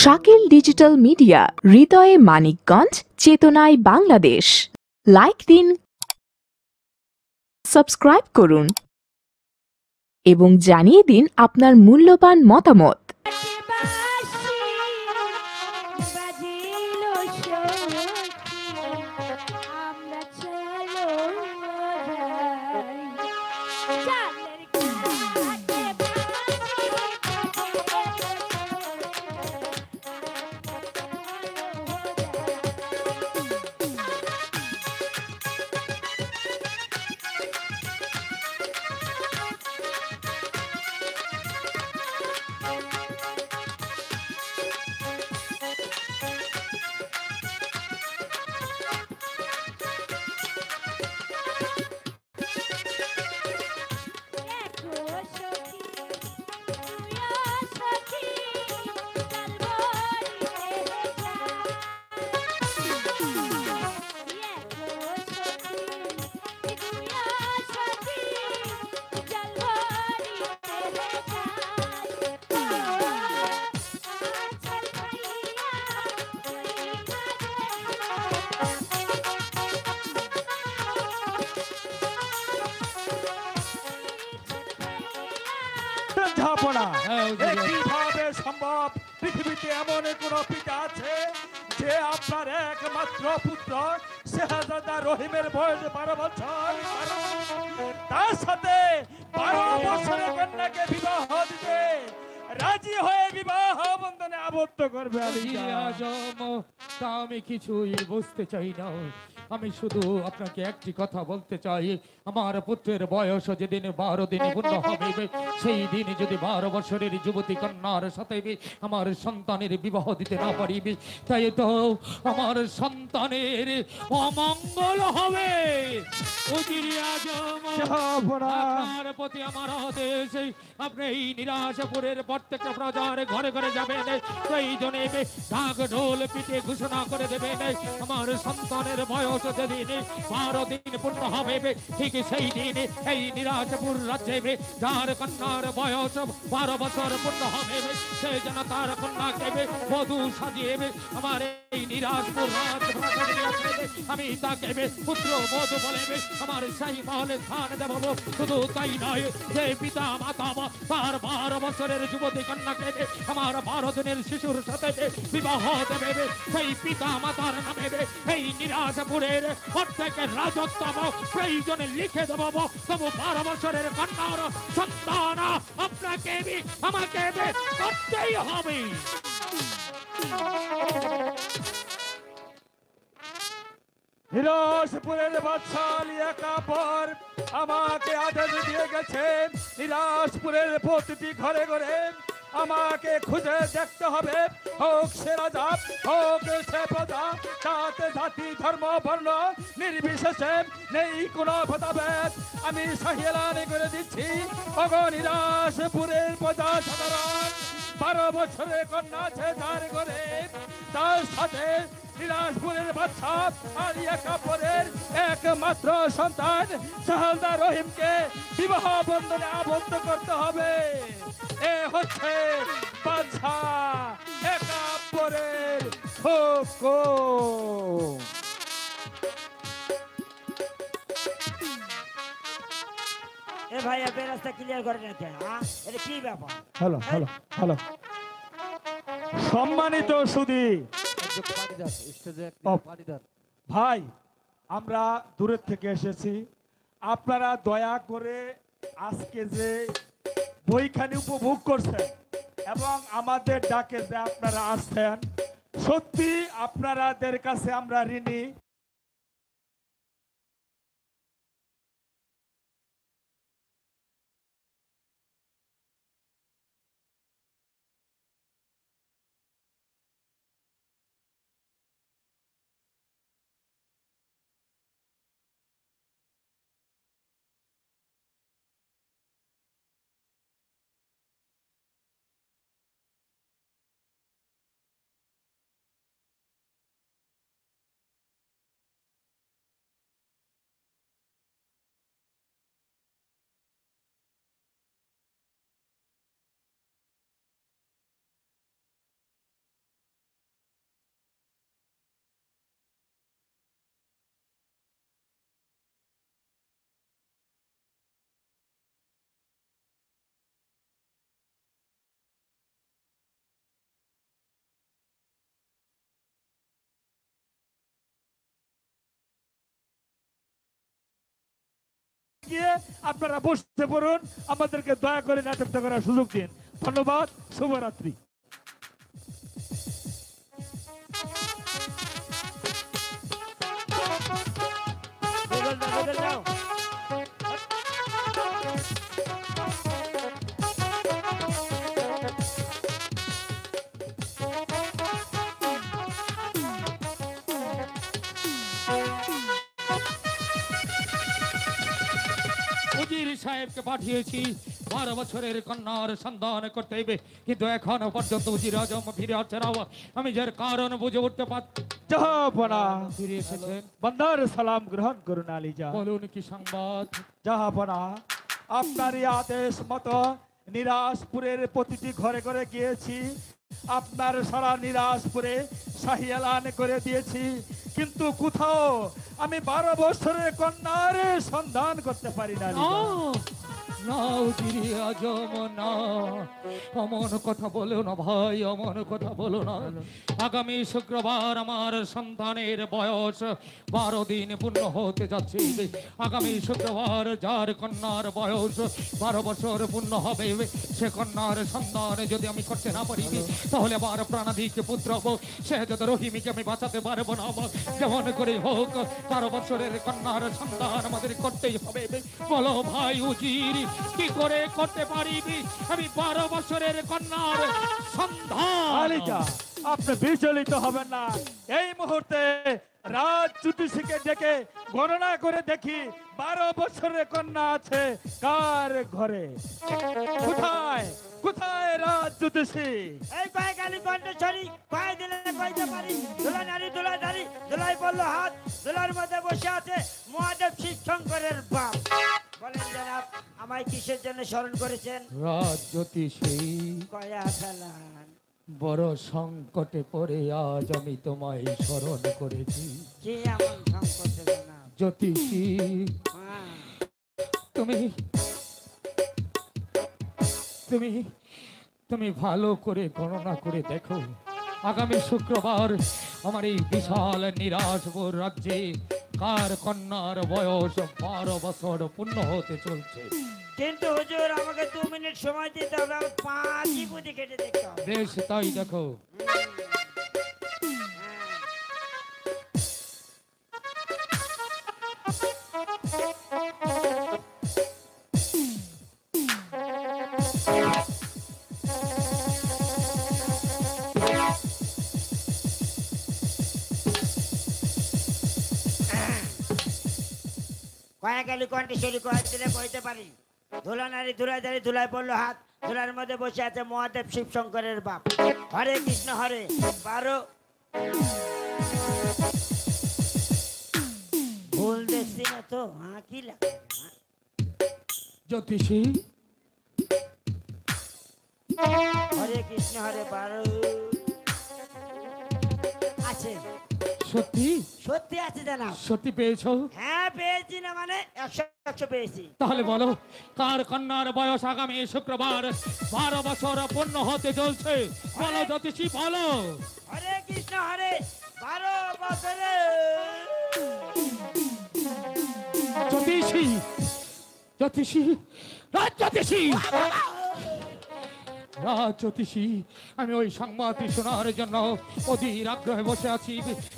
Shakil digital media, হৃদয়ে মানিকগঞ্জ, চেতনায় Bangladesh. Like দিন, সাবস্ক্রাইব করুন এবং জানিয়ে দিন আপনার মূল্যবান মতামত। কিভাবে সম্ভব? পৃথিবীতে এমন কোন পিতা আছে যে আপনার একমাত্র পুত্র শাহজাদা রহিমের বয়স 12 বছর, তার সাথে 12 বছরের কন্যাকে বিবাহ দিতে রাজি হয়ে বিবাহ বন্ধনে আবদ্ধ করবে? আমি কিছুই বুঝতে চাই না। আমি শুধু আপনাকে একটি কথা বলতে চাই, আমার পুত্রের বয়স যেদিন 12 দিন পূর্ণ হবে, সেই দিন যদি 12 বছরের যুবতী কন্যার সাথে আমার সন্তানের বিবাহ দিতে না পারিবে, তাই তো আমার সন্তানের অমঙ্গল হবে। আপনার প্রতি আমার আদেশ, আপনি এই নিরাশপুরের প্রত্যেকটা প্রজার ঘরে ঘরে যাবেন, সেই জন্য ঢাক ঢোল পিঠে ঘোষণা করে দেবেন আমার সন্তানের বয়স যেদিন 12 দিন পূর্ণ হবে, ঠিক সেই দিন এই নিরাশপুর রাজ্যে যার কন্যার বয়স 12 বছর পূর্ণ হবে, সে যেন তার কন্যাকে বধূ সাজিয়ে আমার এই নিরাশপুর রাজ আমি তাকে পুত্র বধূ বলে আমার সেই মহলে স্থান দেব। শুধু তাই নয়, যে পিতা মাতা তার 12 বছরের যুবতী কন্যাকে আমার 12 দিনের শিশুর সাথে বিবাহ দেবে, সেই পিতা মাতার নামে এই নিরাশপুরের প্রত্যেকের রাজত্ব প্রয়োজনে লিখে দেব। তবু 12 বছরের কন্যার সন্তান আপনাকে আমাকে করতেই হবে। নিরাশপুরের বাদশা লিয়া কাপড় আমাকে আদেশ দিয়ে গেছেন, নিরাশপুরের প্রতিটি ঘরে ঘরে আমাকে খুঁজে দেখতে হবে, হোক সে রাজা হোক সে প্রজা, জাতে জাতি ধর্ম বর্ণ নির্বিশেষে নেই কোনো ভেদাভেদ। আমি সাহিলানি করে দিচ্ছি, নিরাশপুরের প্রজা সাধারণ 12 বছরের কন্যা আছে যার ঘরে, তার সাথে নিরাশপুরের বাদশা আলিয়া কাপড়ের একমাত্র সন্তান শাহজাদা রহিমকে বিবাহ বন্ধনে আবদ্ধ করতে হবে। এ হচ্ছে বাদশা কাপড়ের হুকুম। এ ভাই আপনি রাস্তা ক্লিয়ার করে রাখেন। এটা কি ব্যাপার? হ্যালো হ্যালো হ্যালো, সম্মানিত সুধী ভাই, আমরা দূরের থেকে এসেছি, আপনারা দয়া করে আজকে যে বইখানি উপভোগ করছেন এবং আমাদের ডাকে যে আপনারা আসছেন, সত্যি আপনাদের কাছে আমরা ঋণী। গিয়ে আপনারা বসতে পড়ুন, আমাদেরকে দয়া করে নাটকটা করার সুযোগ দিন। ধন্যবাদ, শুভরাত্রি। উজির সাহেবকে পাঠিয়েছি 12 বছরের কন্যার সন্ধান করতে হবে, কিন্তু এখনো পর্যন্ত উজির আজম ফিরে আসছে না। আমি যার কারণ বুঝে উঠতে পারছি। জাহাপনা ফিরে এসেছেন, বন্দার সালাম গ্রহণ করুন আলীজা। বলুন কি সংবাদ? জাহাপনা, আপনারই আদেশ মতো নিরাজপুরের প্রতিটি ঘরে ঘরে গিয়েছি, আপনার সারা নিরাজপুরে শাহী এলান করে দিয়েছি, কিন্তু কোথাও আমি 12 বছরের কন্যার সন্ধান করতে পারি না। না উজির আজম না, অমন কথা বলো না ভাই, অমন কথা বলো না। আগামী শুক্রবার আমার সন্তানের বয়স 12 দিন পূর্ণ হতে যাচ্ছে। আগামী শুক্রবার যার কন্যার বয়স 12 বছর পূর্ণ হবে, সে কন্যার সন্তান যদি আমি করতে না পারি, তাহলে আবার প্রাণাধিক পুত্র সে যদি রহিমীকে আমি বাঁচাতে পারবো না। যেমন করে হোক 12 বছরের কন্যার সন্তান আমাদের করতেই হবে। বলো ভাই উজির, কি করে করতে পারিবি আমি 12 বছরের কন্যার সন্ধান? আলীজা, আপনি বিচলিত হবেন না। এই মুহূর্তে রাজ জ্যোতিষীকে ডেকে গণনা করে দেখি 12 বছরের কন্যা আছে কার ঘরে। কোথায় কোথায় রাজ জ্যোতিষী? এই কয় গালি কণ্ঠস্বরী কয় দিলে কইতে পারি। দোলা নারী দোলা নারী দোলাই বললো হাত, দোলার মধ্যে বসে আছে মহাদেব শিব শঙ্করের বাপ। বলেন জনাব, আমায় কিসের জন্য স্মরণ করেছেন? রাজ জ্যোতিষী, কয়া ফেলান। বড় সংকটে পড়ে আজ আমি তোমায় স্মরণ করেছি। কি এমন সংকট জনাব? জ্যোতিষী, হ্যাঁ, তুমি তুমি তুমি ভালো করে গণনা করে দেখো, আগামী শুক্রবার আমার এই বিশাল নিরাজপুর রাজ্যে কার কন্যার বয়স 12 বছর পূর্ণ হতে চলছে। কিন্তু হুজুর আমাকে 2 মিনিট সময় দিতে হবে, আমার 5 বুদ্ধি কেটে দেখতে হবে। বেশ, তাই দেখো। কয়া গালি কণ্ঠস্বরী কয় দিলে কইতে পারি। ধুলা নারী ধুলাই দাঁড়ি ধুলাই পড়লো হাত, ধুলার মধ্যে বসে আছে মহাদেব শিব শঙ্করের বাপ। হরে কৃষ্ণ হরে 12 ভুল দেখছি না তো? হ্যাঁ, কি লাগে? জ্যোতিষী, হরে কৃষ্ণ হরে 12 আছে। সত্যি সত্যি আছে জানাব। সত্যি পেয়েছো? হ্যাঁ পেয়েছি, না মানে 100 পেয়েছি। তাহলে বলো কার কন্যার বয়স আগামী শুক্রবার 12 বছর পূর্ণ হতে চলছে? বলো জ্যোতিষী, বলো। হরে কৃষ্ণ হরে 12 বছরে। জ্যোতিষী, জ্যোতিষী, রাজ জ্যোতিষী, রাজ জ্যোতিষী, আমি ওই সংবাদটি শোনার জন্য অধীর আগ্রহে বসে আছি।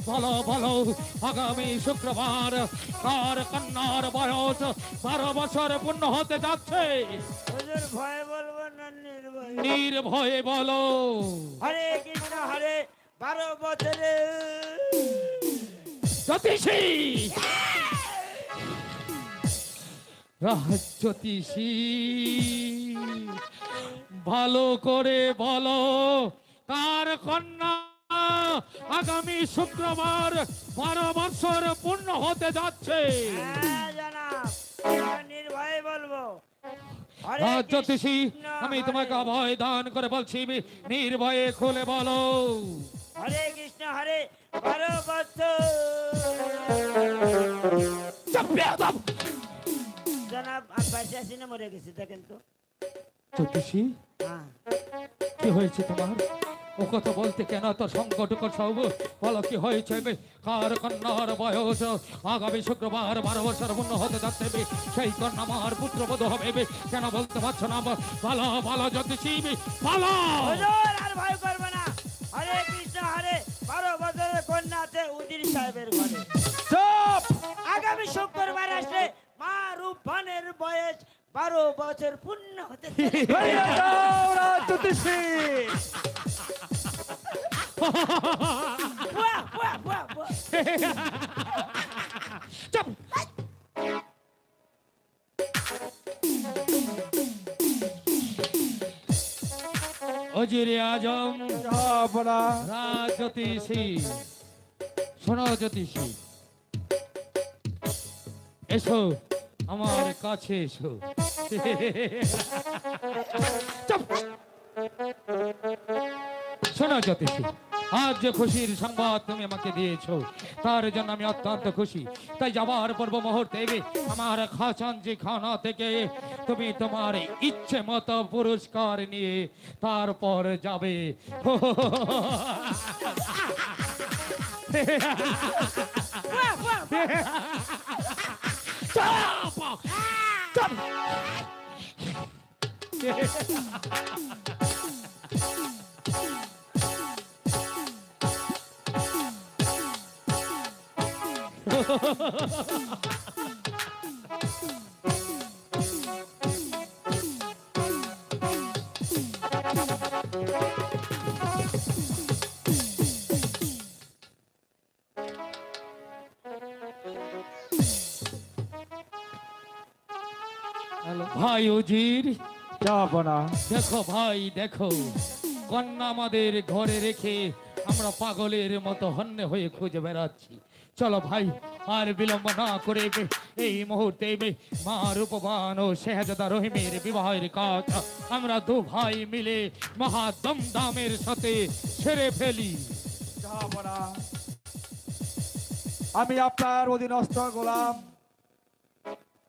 বলো বলো, আগামী শুক্রবার কার কন্যার বয়স 12 বছর পূর্ণ হতে যাচ্ছে? হুজুর ভয়ে বলবো না নির্ভয়ে? নির্ভয়ে বলো। হরে কৃষ্ণ হরে 12 বছরে। জ্যোতিষী, রাজ জ্যোতিষী, ভালো করে বলো কার কন্যা আগামী শুক্রবার 12 বছর পূর্ণ হতে যাচ্ছে? হ্যাঁ জানাব, নির্ভয়ে বলবো। হরে রাজ জ্যোতিষী, কৃষ্ণ আমি হরে- তোমাকে অভয় দান করে বলছি, নির্ভয়ে খুলে বলো। হরে কৃষ্ণ হরে 12 বছর। জানাব আর পাশে আসি না, মরে গেছি দেখেন তো। জ্যোতিষী, হ্যাঁ, কি হয়েছে তোমার? ও কথা বলতে কেন তো সংকটক সব বলো কি হয়েছে কার কন্যার বয়স আগামী শুক্রবার 12 বছর পূর্ণ হতে যাচ্ছে সেই কন্যা আমার পুত্রবধ হবে কেন বলতে পারছো না ভালো ভালো জ্যোতিষী ভালো হুজুর আর ভয় করবে না হরে কৃষ্ণ হরে 12 বছরের কন্যা আছে উজির সাহেবের ঘরে চুপ! আগামী শুক্রবার আসলে মা রূপবানের বয়স 12 বছর পূর্ণ হতে হয়ে যাও রাজজ্যোতিষী! বুয়া, বুয়া, বুয়া, বুয়া। চুপ! অজিরে আজম জাহাপনা, রাজ জ্যোতিষী শোনো জ্যোতিষী এসো আমার কাছে এসো চুপ! শোনো জ্যোতিষী আজ যে খুশির সংবাদ তুমি আমাকে দিয়েছো তার জন্য আমি অত্যন্ত খুশি তাই যাবার পূর্ব মুহূর্তে আমার খাজানজি খানা থেকে তুমি তোমার ইচ্ছে মতো পুরস্কার নিয়ে তারপর যাবে বুয়া, বুয়া, বুয়া। চাপ! চাপ! ভাই উজির জাহাপনা, দেখো ভাই দেখো কন্যা আমাদের ঘরে রেখে আমরা পাগলের মতো হন্যে হয়ে খুঁজে বেড়াচ্ছি চলো ভাই আর বিলম্ব না করে এই মুহূর্তে মা রূপবান ও শেহজাদা রহিমের বিবাহের কাজ আমরা দু ভাই মিলে মহা দমদামের সাথে সেরে ফেলি জাহাপনা, আমি আপনার অধীনস্থ গোলাম।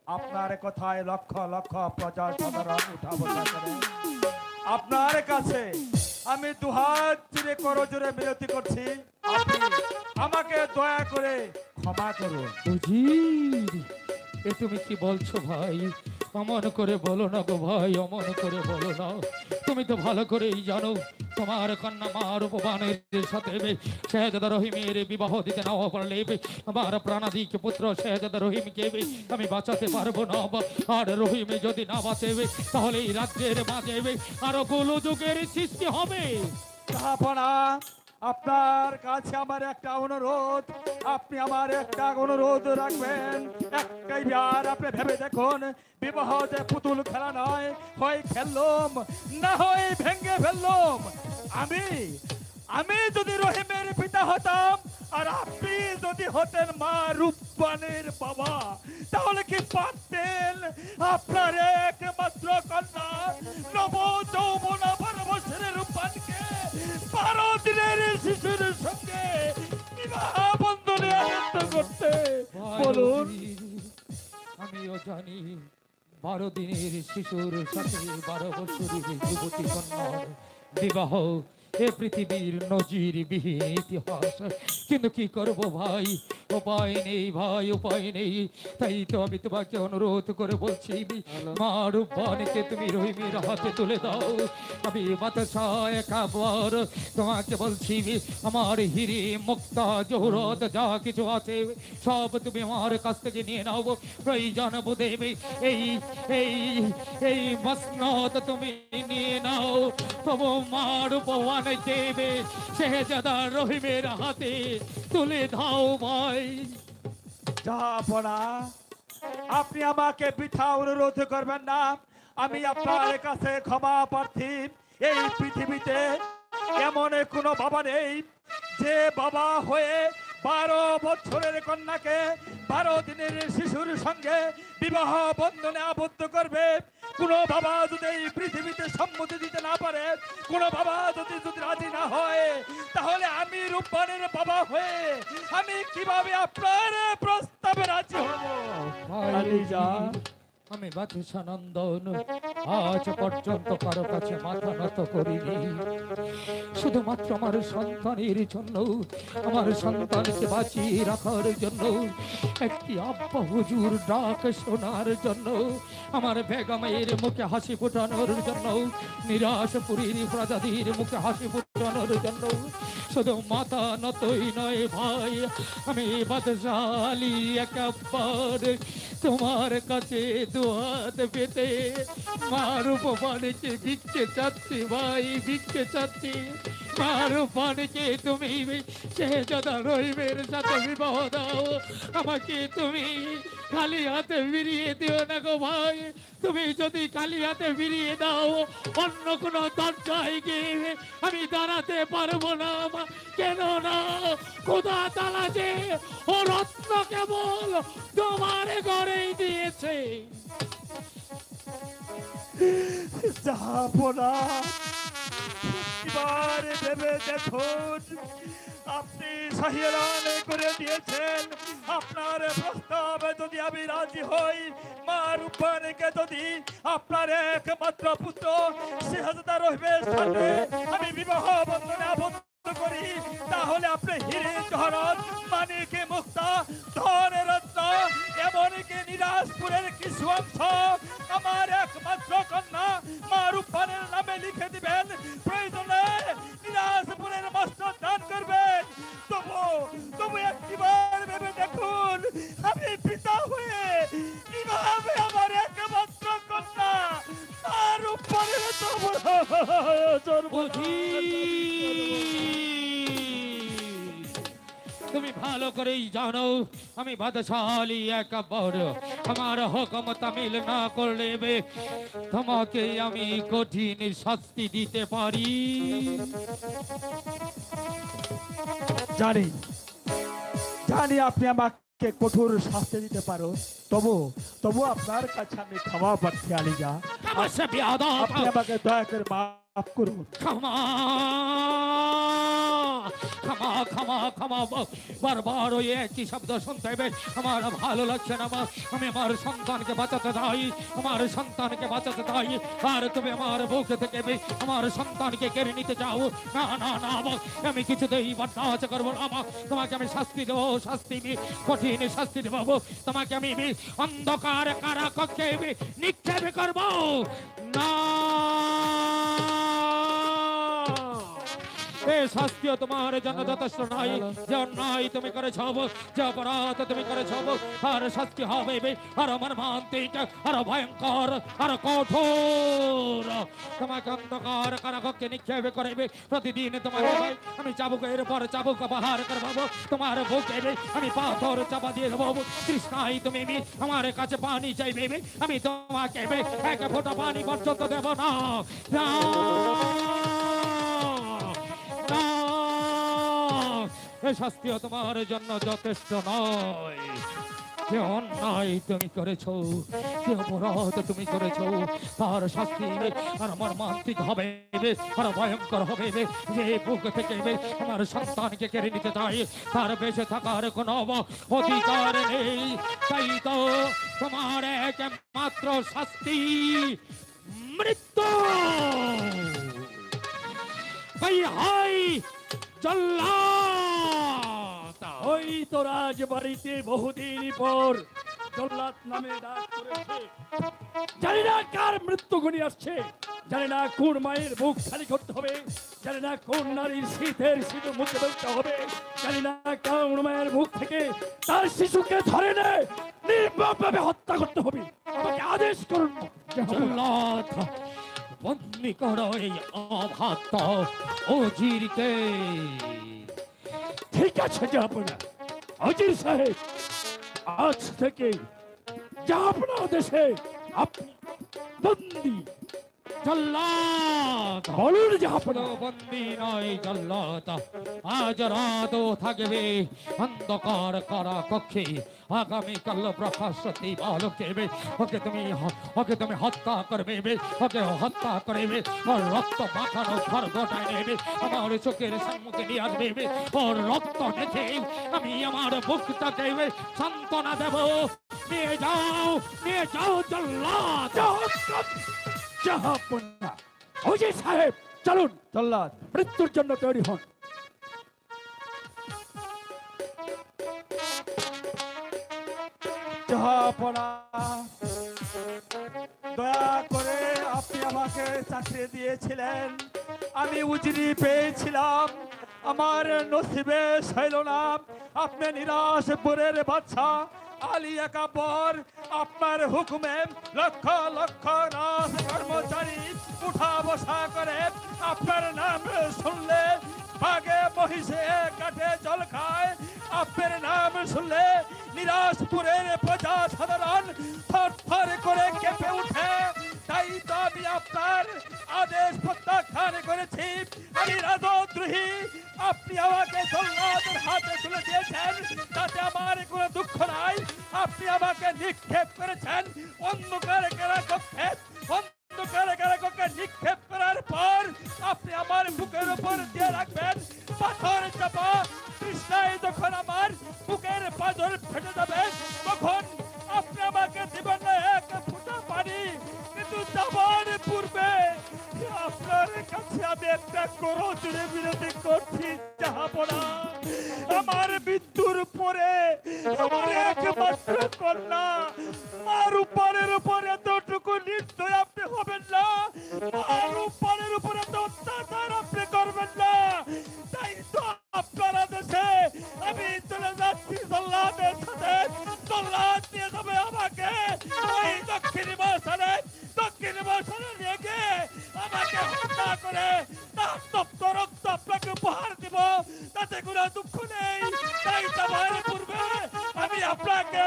আপনার কথায় লক্ষ লক্ষ প্রজা সাধারণ উঠা বসা করে। আপনার কাছে আমি দুহাত চিরে করজোরে মিনতি করছি, আপনি আমাকে দয়া করে ক্ষমা করুন। উজির এ তুমি কি বলছো ভাই অমন করে বলো না গো ভাই অমন করে বলো না তুমি তো ভালো করেই জানো তোমার কন্যা মা রূপবানের সাথে শেহজাদা রহিমের বিবাহ দিতে না পারলে আমার প্রাণাধিক পুত্র শেহজাদা রহিমকে আমি বাঁচাতে পারবো না আর রহিম যদি না বাঁচে তাহলে এই রাজ্যের মাঝে আরো গোলযোগের সৃষ্টি হবে জাহাপনা, আপনার কাছে আমার একটা অনুরোধ, আপনি আমার একটা অনুরোধ রাখবেন। একটাই বার আপনি ভেবে দেখুন, বিবাহ যে পুতুল খেলা নয়, হয় খেললাম না হয় ভেঙে ফেললাম। আমি যদি রহিমের পিতা হতাম আর আপনি যদি হতেন মা রূপবানের বাবা, তাহলে কি পারতেন আপনার একমাত্র কন্যা নব যৌবনা 12 বছরের রূপবানকে 12 দিনের শিশুর সঙ্গে বিবাহ বন্ধনে আবদ্ধ করতে? বলুন। আমিও জানি 12 দিনের শিশুর সাথে 12 বছরের যুবতী কন্যার বিবাহ এ পৃথিবীর নজিরবিহীন ইতিহাস কিন্তু কি করব ভাই উপায় নেই ভাই উপায় নেই তাই তো আমি তোমাকে অনুরোধ করে বলছি মা রূপবানকে তুমি রহিমের হাতে তুলে দাও আমি বাদশা একবার তোমাকে বলছি আমার হিরে মুক্তা জহরত যা কিছু আছে সব তুমি আমার কাছ থেকে নিয়ে নাও প্রয়োজন বোধে এই এই এই মসনদ তুমি নিয়ে নাও তবু মা রূপবান দেবে শেহজাদা রহিমের হাতে তুলে দাও ভাই জাহাপনা, আপনি আমাকে বৃথা অনুরোধ করবেন না। আমি আপনার কাছে ক্ষমা প্রার্থী। এই পৃথিবীতে এমন কোনো বাবা নেই যে বাবা হয়ে 12 বছরের কন্যাকে 12 দিনের শিশুর সঙ্গে বিবাহ বন্ধনে আবদ্ধ করবে। কোনো বাবা যদি এই পৃথিবীতে সম্মতি দিতে না পারে, কোনো বাবা যদি রাজি না হয়, তাহলে আমি রূপবানের বাবা হয়ে আমি কিভাবে আপনার প্রস্তাবে রাজি হব? ভাই আলিজা, আমি বাদশা নন্দন আজ পর্যন্ত কারো কাছে মাথা নত করিনি, শুধুমাত্র আমার সন্তানের জন্য, আমার সন্তানকে বাঁচিয়ে রাখার জন্য, একটি আব্বা হুজুর ডাক শোনার জন্য, আমার বেগমের মুখে হাসি ফোটানোর জন্য, নিরাশপুরীর প্রজাতির মুখে হাসি ফোটানোর জন্য শুধু মাথা নতই নয় ভাই, আমি বাদশা আলী একবার তোমার কাছে দুহাত পেতে মার উপমানকে ভিক্ষে চাচ্ছি ভাই, ভিক্ষে চাচ্ছি। মার উপমানকে তুমি শেহজাদা রহিমের সাথে বিবাহ দাও, আমাকে তুমি খালি হাতে ফিরিয়ে দিও না গো ভাই। তুমি যদি খালি হাতে ফিরিয়ে দাও, অন্য কোনো দরজায় গিয়ে আমি দাঁড়াতে পারবো না, কেন না খোদা তাআলা যে ও রত্ন কেবল তোমার ঘরেই দিয়েছে। জাহাপনা, এবার ভেবে দেখুন, আপনি সহিরান করে দিয়েছেন। আপনার প্রস্তাবে যদি আমি রাজি হই, মা রূপানীকে যদি আপনার একমাত্র পুত্র শেহজাদা রহিমের সাথে আমি বিবাহ বন্ধনে আবদ্ধ করি, তাহলে আপনি হিরে জহরত, মানিকে মুক্তা, ধন রত্ন, এমনকি নিরাজপুরের কিছু অংশ আমার একমাত্র কন্যা মা রূপানের নামে লিখে দিবেন। প্রয়োজনে নিরাজপুরের মস্তক দান করবেন। তবু একটিবার ভেবে দেখুন, আমি পিতা হয়ে কিভাবে আমার একমাত্র কন্যা মা রূপানের তুমি ভালো করেই জানো আমি বাদশা আলী একবার, আমার হুকুম তামিল না করলে তোমাকে আমি কঠিন শাস্তি দিতে পারি। জানি জানি আপনি আমাকে কঠোর শাস্তি দিতে পারো, তবু আপনার কাছে আমি ক্ষমা প্রার্থী আলীজা। আপনি আমাকে দয়া করে মাফ করুন। ক্ষমা ক্ষমা ক্ষমা ক্ষমা, বারবার ওই একই শব্দ শুনতে হবে, আমার ভালো লাগছে না। আমি আমার সন্তানকে বাঁচাতে চাই, আমার সন্তানকে বাঁচাতে চাই, আর তুমি আমার বুক থেকে আমার সন্তানকে কেড়ে নিতে চাও। না না না, আমি কিছুতেই বরদাস্ত করবো না। তোমাকে আমি শাস্তি দেবো, শাস্তি কঠিন শাস্তি দেবো। তোমাকে আমি অন্ধকার কারাকক্ষে নিক্ষেপ করবো না। এই শাস্তিও তোমার জন্য যথেষ্ট নয়। যে অন্যায় তুমি করেছ, যে অপরাধ তুমি করেছ, আর শাস্তি হবে আর মর্মান্তিক, আর ভয়ঙ্কর, আর কঠোর। তোমাকে অন্ধকার কারাকক্ষে নিক্ষেপ করবে। প্রতিদিন তোমাকে আমি চাবুকের পর চাবুক বাহার করবো, তোমার বুকে আমি পাথর চাপা দিয়ে দেবো। তৃষ্ণায় তুমি আমার কাছে পানি চাইবে, আমি তোমাকে এক ফোঁটা পানি পর্যন্ত দেব না। এই শাস্তিও তোমার জন্য যথেষ্ট নয়। যে অন্যায় তুমি করেছো, যে অপরাধ তুমি করেছো, তার শাস্তি আর মর্মান্তিক হবে, আর ভয়ঙ্কর হবে। যে বুক থেকে আমার সন্তানকে কেড়ে নিতে চাই, তার বেঁচে থাকার কোনো অধিকার নেই। তাই তো তোমার একমাত্র শাস্তি মৃত্যু। হাই জল্লাদ, ওই তো রাজবাড়িতে বহুদিন পর জল্লাদ নামে ডাক করেছে। জানি না কার মৃত্যু ঘনিয়ে আসছে, জানি না কোন মায়ের বুক খালি করতে হবে, জানি না কোন নারীর শীতের শীত মুখে ফেলতে হবে, জানি না কোন মায়ের মুখ থেকে তার শিশুকে ধরে নেয় নির্মমভাবে হত্যা করতে হবে। আমাকে আদেশ করুন জল্লাদ, বন্দি করো এই অভাত অজিরকে। ঠিক আছে জাহাপনা, অজির সাহেব, আজ থেকে জাহাপনা দেশে আপনি বন্দি। জল্লাদ বলুন জাহাপনা। বন্দি নয় জল্লাদ, আজ রাতও থাকবে অন্ধকার কারা কক্ষে, আগামীকাল প্রকাশ দিবালোকে ওকে তুমি হত্যা করবে, ওকে হত্যা করবে, ওর রক্ত মাখানো ঘর গোটায় নেবে, আমার চোখের সম্মুখে নিয়ে আসবে, ওর রক্ত দেখে আমি আমার বুকটাকে সান্ত্বনা দেব। নিয়ে যাও জল্লাদ। জাহাপনা। ওজি সাহেব চলুন, জল্লাদ মৃত্যুর জন্য তৈরি হন। জাহাপনা, দয়া করে আপনি আমাকে চাকরি দিয়েছিলেন, আমি উজিরি পেয়েছিলাম, আমার নসিবে ছিল না। আপনি নিরাশপুরের বাদশা আলী একাবর, আপনার হুকুমে লক্ষ লক্ষ রাজ কর্মচারী উঠা বসা করে, আপনার নাম শুনলে বাগে মহিষে কাঠে জল খায়, আপনার নাম শুনলে নিরাশপুরের প্রজা সাধারণ থরথর করে কেঁপে উঠে। তাই তো আমি আপনার আদেশ প্রত্যাখ্যান করেছি। আমি রাজদ্রোহী, আপনি আমাকে জল্লাদের হাতে তুলে দিয়েছেন, তাতে আমার কোনো দুঃখ নাই। আপনি আমাকে নিক্ষেপ করেছেন অন্ধকার কারাকক্ষে, অন্ধকার কারাকক্ষে নিক্ষেপ করার পর আপনি আমার বুকের উপর দিয়ে রাখবেন পাথর চাপা। তৃষ্ণায় যখন আমার বুকের পাথর ফেটে যাবে, তখন আপনি আমাকে দিবেন না এক ফোঁটা পানি, কিন্তু যাবার পূর্বে আপনার কাছে আমি একটা করজোড়ে বিরতি করছি জাহাপনা। আমার মৃত্যুর পরে আমার একমাত্র কন্যা মার উপরের উপর এতটুকু নির্দয় আপনি হবেন না, মার উপরের উপর এত অত্যাচার আপনি করবেন না। তাই তো আপনার আদেশে আমি চলে যাচ্ছি জল্লাদের সাথে। জল্লাদ নিয়ে যাবে আমাকে ওই দক্ষিণ মশানে নিয়ে গিয়ে আমাকে হত্যা করে তার তপ্ত রক্ত আপনাকে উপহার দিব, তাতে কোনো দুঃখ নেই। তাই যাবার পূর্বে আমি আপনাকে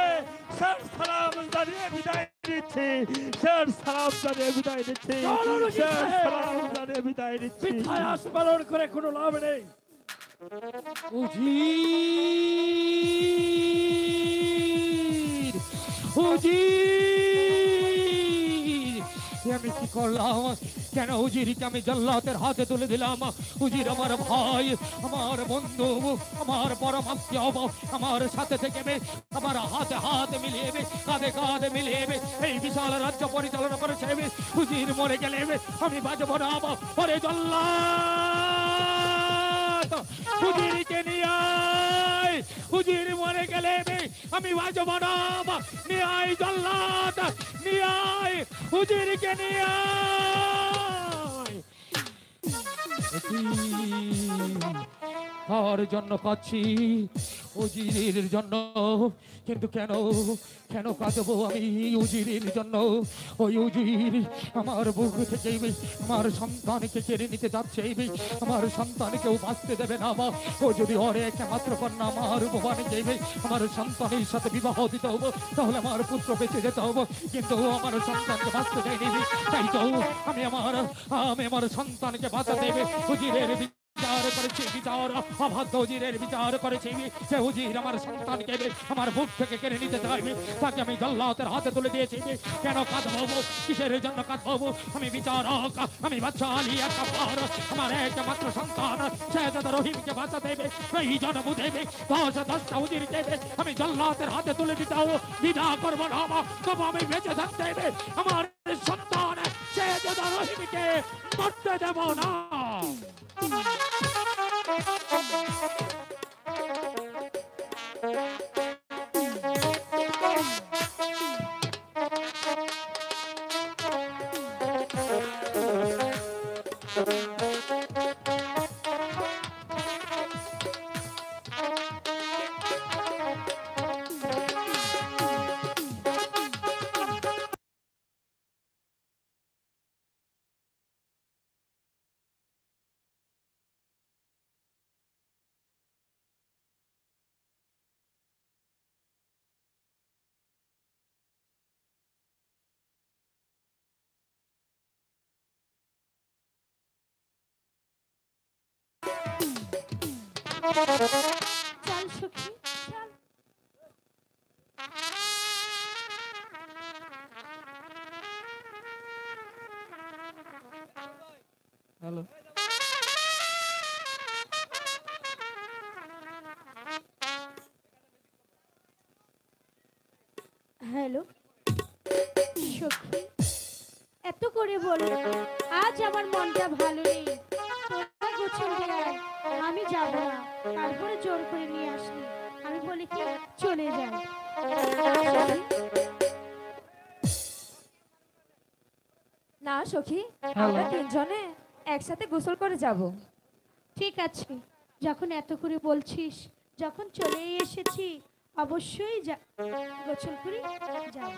শেষ সালাম জানিয়ে বিদায় দিচ্ছি, শেষ সালাম জানিয়ে বিদায় দিচ্ছি, শেষ সালাম জানিয়ে বিদায় দিচ্ছি। ইতিহাস পালন করে কোনো লাভ নেই। উজির, উজির, আমি কি করলাম? কেন উজিরকে আমি জল্লাদের হাতে তুলে দিলাম? উজির আমার ভাই, আমার বন্ধু, আমার পরমাত্মীয়, আমার সাথে থেকে আমার হাতে হাত মিলিয়ে কাঁধে কাঁধে মিলিয়ে এই বিশাল রাজ্য পরিচালনা করেছে। উজির মরে গেলে আমি বাজবো না। পরে জল্লাদ উজিরকে নিয়ে আয়, উজির মরে গেলে আমি বাজবো না। নিয়ে আয় জল্লাদ, নিয়ে আয় উজিরকে নিয়ে আয়। কার জন্য কাঁদছি? উজিরের জন্য। কিন্তু কেন কেন কাঁদবো আমি উজিরের জন্য? ওই উজির আমার বুক থেকে আমার সন্তানকে কেড়ে নিতে যাচ্ছে, আমার সন্তানকেও বাঁচতে দেবে না। ও যদি ওর একমাত্র কন্যা আমার ভবানীকে আমার সন্তানের সাথে বিবাহ দিতে হবো, তাহলে আমার পুত্র বেঁচে যেতে হবো। কিন্তু আমার সন্তানকে বাঁচতে দেয়নি, তাই তো আমি আমার সন্তানকে বাঁচাতে দেবে উজিরের বিচার করেছি, বিচার অবাধ্য উজিরের বিচার করেছি। সে উজির আমার সন্তানকে আমার বুক থেকে কেড়ে নিতে চাইবে, তাকে আমি জল্লাদের হাতে তুলে দিয়েছি। কেন কাঁদবো? কিসের জন্য কাঁদবো? আমি বিচারক, আমি বাদশা আলী একাবর, আমার একমাত্র সন্তান শেহজাদা রহিমকে বাঁচা দেবে, এই জন্ম দেবে 10-10টা উজির দেবে, আমি জল্লাদের হাতে তুলে দিতেও দ্বিধা করবো না। তবু আমি বেঁচে থাকতে দেবে আমার সন্তান শেহজাদা রহিমকে মরতে দেব না। চল সখী চল। হ্যালো হ্যালো সখী, এত করে বলো আজ আমার মনটা ভালো নেই, তোরা গোছল দিয়ে আয়, আমি যাব না। তারপরে জোর করে নিয়ে আসলি, আমি বলি কি চলে যাই। না সখী, আমরা তিনজনে একসাথে গোসল করে যাব। ঠিক আছে, যখন এত করে বলছিস, যখন চলেই এসেছি অবশ্যই গোছল করে যাব।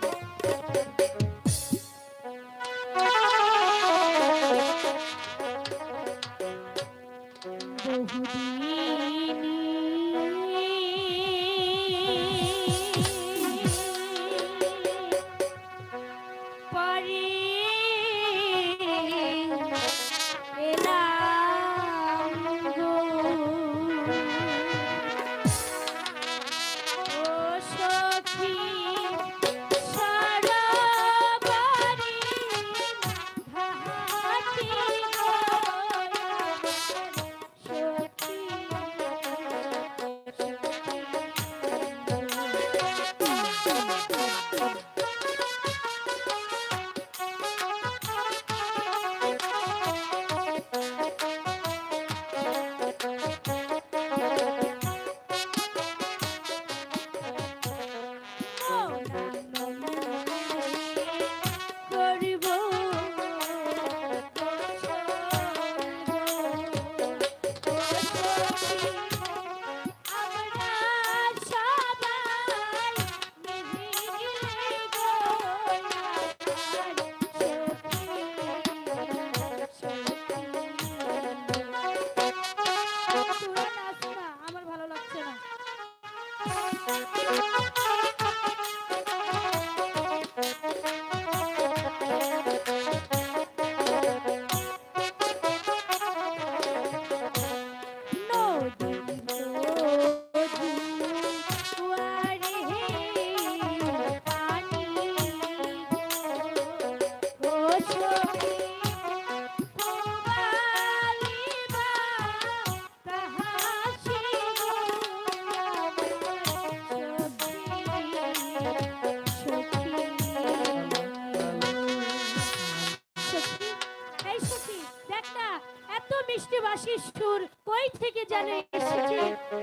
সুর কই থেকে জানে এসেছে।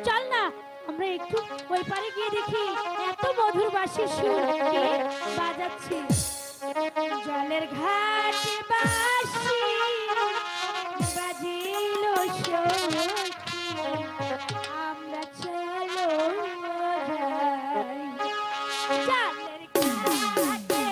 চল না আমরা একটু ওই পারে গিয়ে দেখি এত মধুর বাঁশির সুর কে বাজাচ্ছে। জলের ঘাটে বাঁশি বাজিল সখী, আমরা চলো যাই। জলের ঘাটে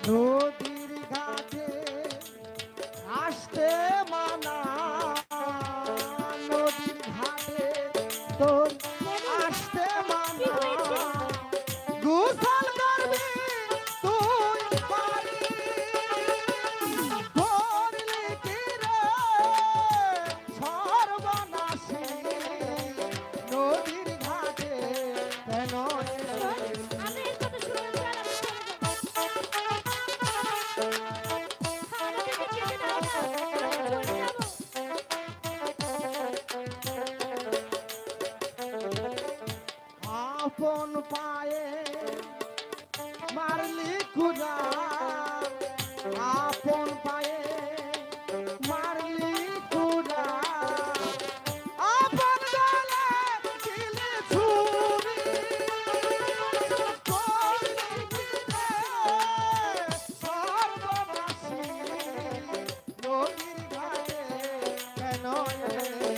নদীর ঘাটে আসতে মানা, নদীর ঘাটে তোর আসতে মানা, গোসল করবি তুই পারি, করলি কি রে সর্বনাশী, নদীর ঘাটে কেন আমি এই কথা শুনে আর আমি চলে যাব। আমাকে যেতে দাও না, চলে যাব। আপন পায়ে মারলি কুড়া, আপন পায়ে মারলি কুড়া, আপন গলে দিলে ছুরি, করলি কি রে সর্বনাশী, নদীর ঘাটে কেন এলি?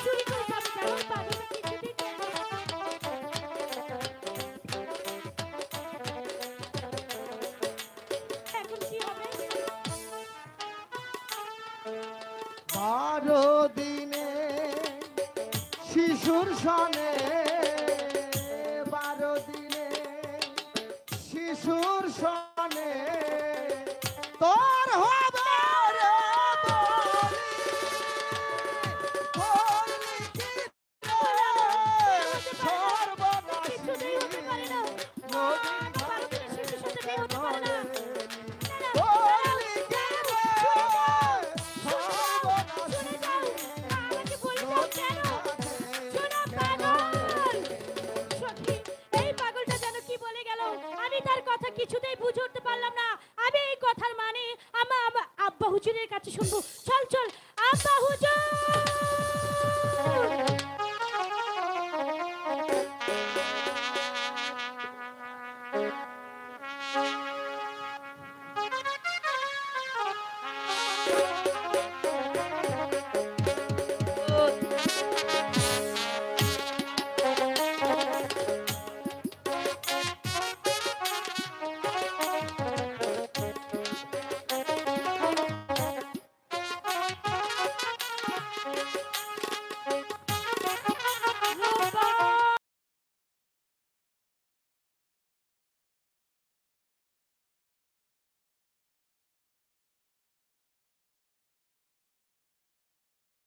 চুরি করে যাবে কেন? পাগলটা কিছুতেই দেবে না। এখন কি হবে? 12 দিনে শিশুর সনে, 12 দিনে শিশুর সনে তোর হবে রে বলি, করলি কি রে সর্বনাশী, কিছুতেই হতে পারে না। নদীর 12 দিনের শিশুর সাথে বিয়ে হতে পারে না। করলি কি রে চলে যাও। আমাকে বলে যাও কেন? শোনো পাগল। সত্যি, এই পাগলটা যেন কি বলে গেল, আমি তার কথা কিছুতেই বুঝে উঠতে পারলাম না। আমি এই কথার মানে আমার আব্বা হুজুরের কাছে শুনবো। চল চল আব্বা হুজুর।